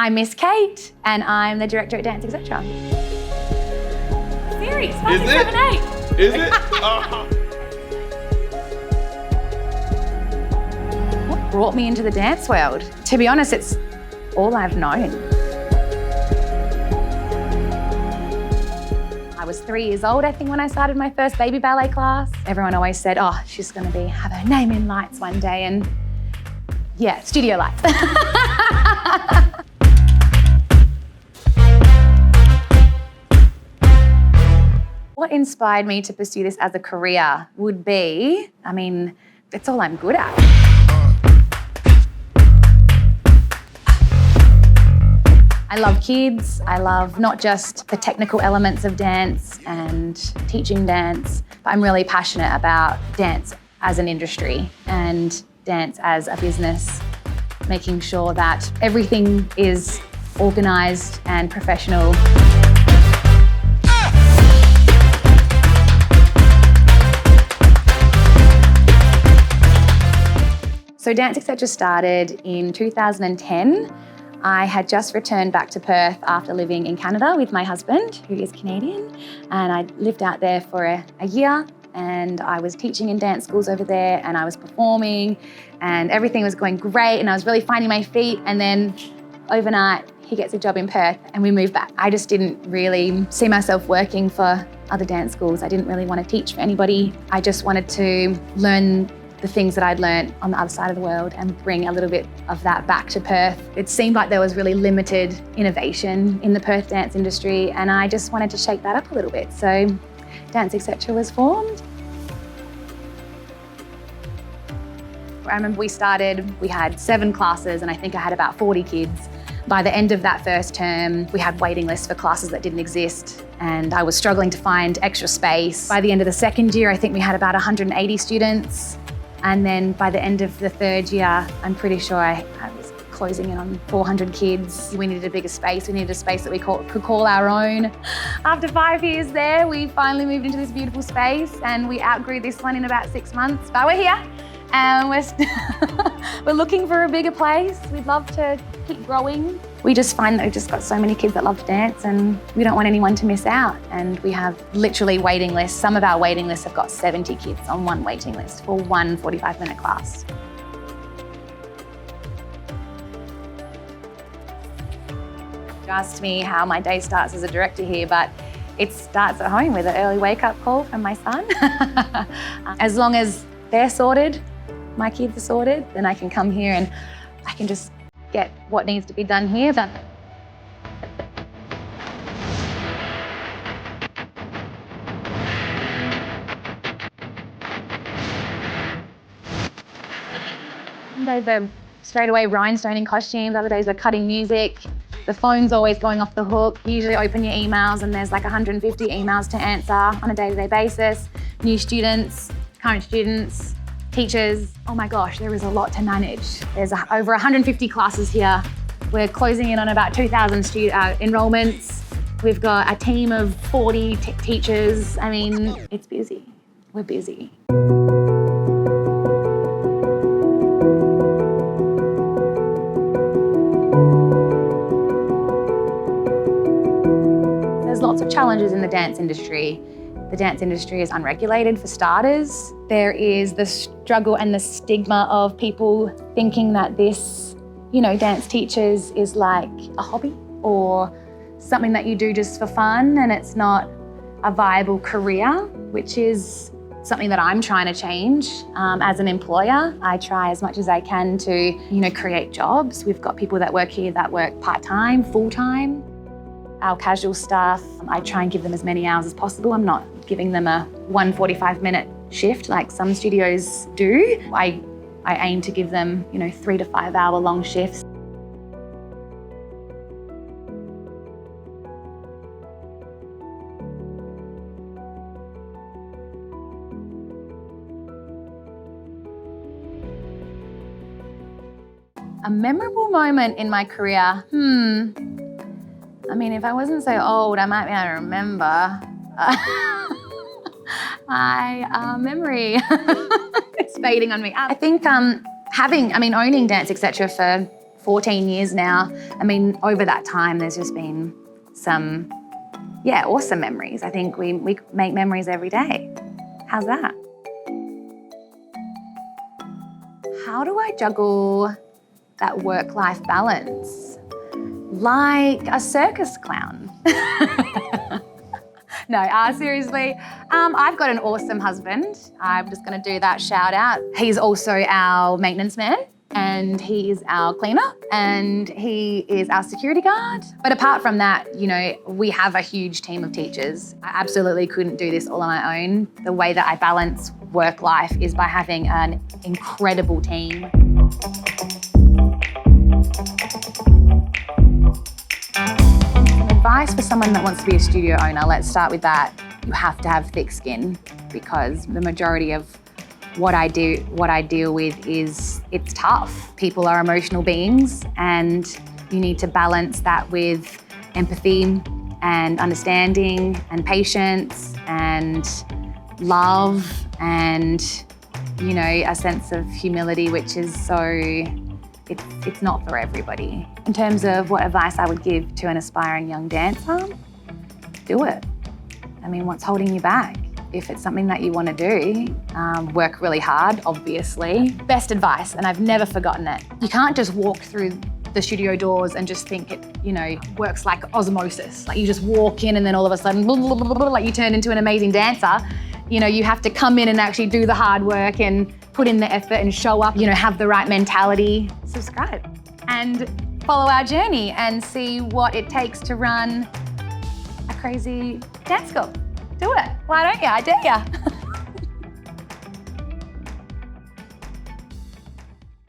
I'm Miss Kate, and I'm the director at Dance Etc. Series 5, 6, 7, 8. Is it? What brought me into the dance world? To be honest, it's all I've known. I was 3 years old, I think, when I started my first baby ballet class. Everyone always said, oh, she's gonna have her name in lights one day, and yeah, studio lights. What inspired me to pursue this as a career would be, it's all I'm good at. I love kids. I love not just the technical elements of dance and teaching dance, but I'm really passionate about dance as an industry and dance as a business, making sure that everything is organised and professional. So Dance Etc. started in 2010. I had just returned back to Perth after living in Canada with my husband, who is Canadian, and I lived out there for a year, and I was teaching in dance schools over there, and I was performing, and everything was going great, and I was really finding my feet, and then overnight he gets a job in Perth and we moved back. I just didn't really see myself working for other dance schools. I didn't really want to teach for anybody. I just wanted to learn the things that I'd learned on the other side of the world and bring a little bit of that back to Perth. It seemed like there was really limited innovation in the Perth dance industry, and I just wanted to shake that up a little bit. So Dance Etc. was formed. I remember we had 7 classes, and I think I had about 40 kids. By the end of that first term, we had waiting lists for classes that didn't exist, and I was struggling to find extra space. By the end of the second year, I think we had about 180 students. And then by the end of the third year, I'm pretty sure I was closing in on 400 kids. We needed a bigger space. We needed a space that we could call our own. After 5 years there, we finally moved into this beautiful space, and we outgrew this one in about 6 months. But we're here, and we're looking for a bigger place. We'd love to keep growing. We just find that we've just got so many kids that love to dance, and we don't want anyone to miss out. And we have literally waiting lists. Some of our waiting lists have got 70 kids on one waiting list for one 45-minute class. You asked me how my day starts as a director here, but it starts at home with an early wake-up call from my son. As long as they're sorted, my kids are sorted, then I can come here and I can just get what needs to be done here done. Some days are straight away rhinestoning costumes, other days are cutting music. The phone's always going off the hook. You usually open your emails and there's like 150 emails to answer on a day-to-day basis. New students, current students, teachers. Oh my gosh, there is a lot to manage. There's over 150 classes here. We're closing in on about 2,000 enrollments. We've got a team of 40 teachers. It's busy. We're busy. There's lots of challenges in the dance industry. The dance industry is unregulated, for starters. There is the struggle and the stigma of people thinking that this, dance teachers is like a hobby or something that you do just for fun, and it's not a viable career, which is something that I'm trying to change. As an employer, I try as much as I can to, create jobs. We've got people that work here that work part-time, full-time. Our casual staff, I try and give them as many hours as possible. I'm not giving them a 45-minute shift like some studios do. I aim to give them, 3 to 5 hour long shifts. A memorable moment in my career, if I wasn't so old, I might be able to remember. My memory is fading on me. I think owning Dance Etc. for 14 years now. I mean, over that time, there's just been some, awesome memories. I think we make memories every day. How's that? How do I juggle that work-life balance? Like a circus clown. No, seriously, I've got an awesome husband. I'm just gonna do that shout out. He's also our maintenance man, and he is our cleaner, and he is our security guard. But apart from that, we have a huge team of teachers. I absolutely couldn't do this all on my own. The way that I balance work life is by having an incredible team. Advice for someone that wants to be a studio owner, let's start with that. You have to have thick skin, because the majority of what I deal with it's tough. People are emotional beings, and you need to balance that with empathy and understanding and patience and love and, a sense of humility, which is it's not for everybody. In terms of what advice I would give to an aspiring young dancer, do it. I mean, what's holding you back? If it's something that you want to do, work really hard, obviously. Best advice, and I've never forgotten it. You can't just walk through the studio doors and just think it, works like osmosis. Like you just walk in and then all of a sudden, like you turn into an amazing dancer. You have to come in and actually do the hard work and put in the effort and show up, have the right mentality. Subscribe and follow our journey and see what it takes to run a crazy dance school. Do it. Why don't you? I dare you.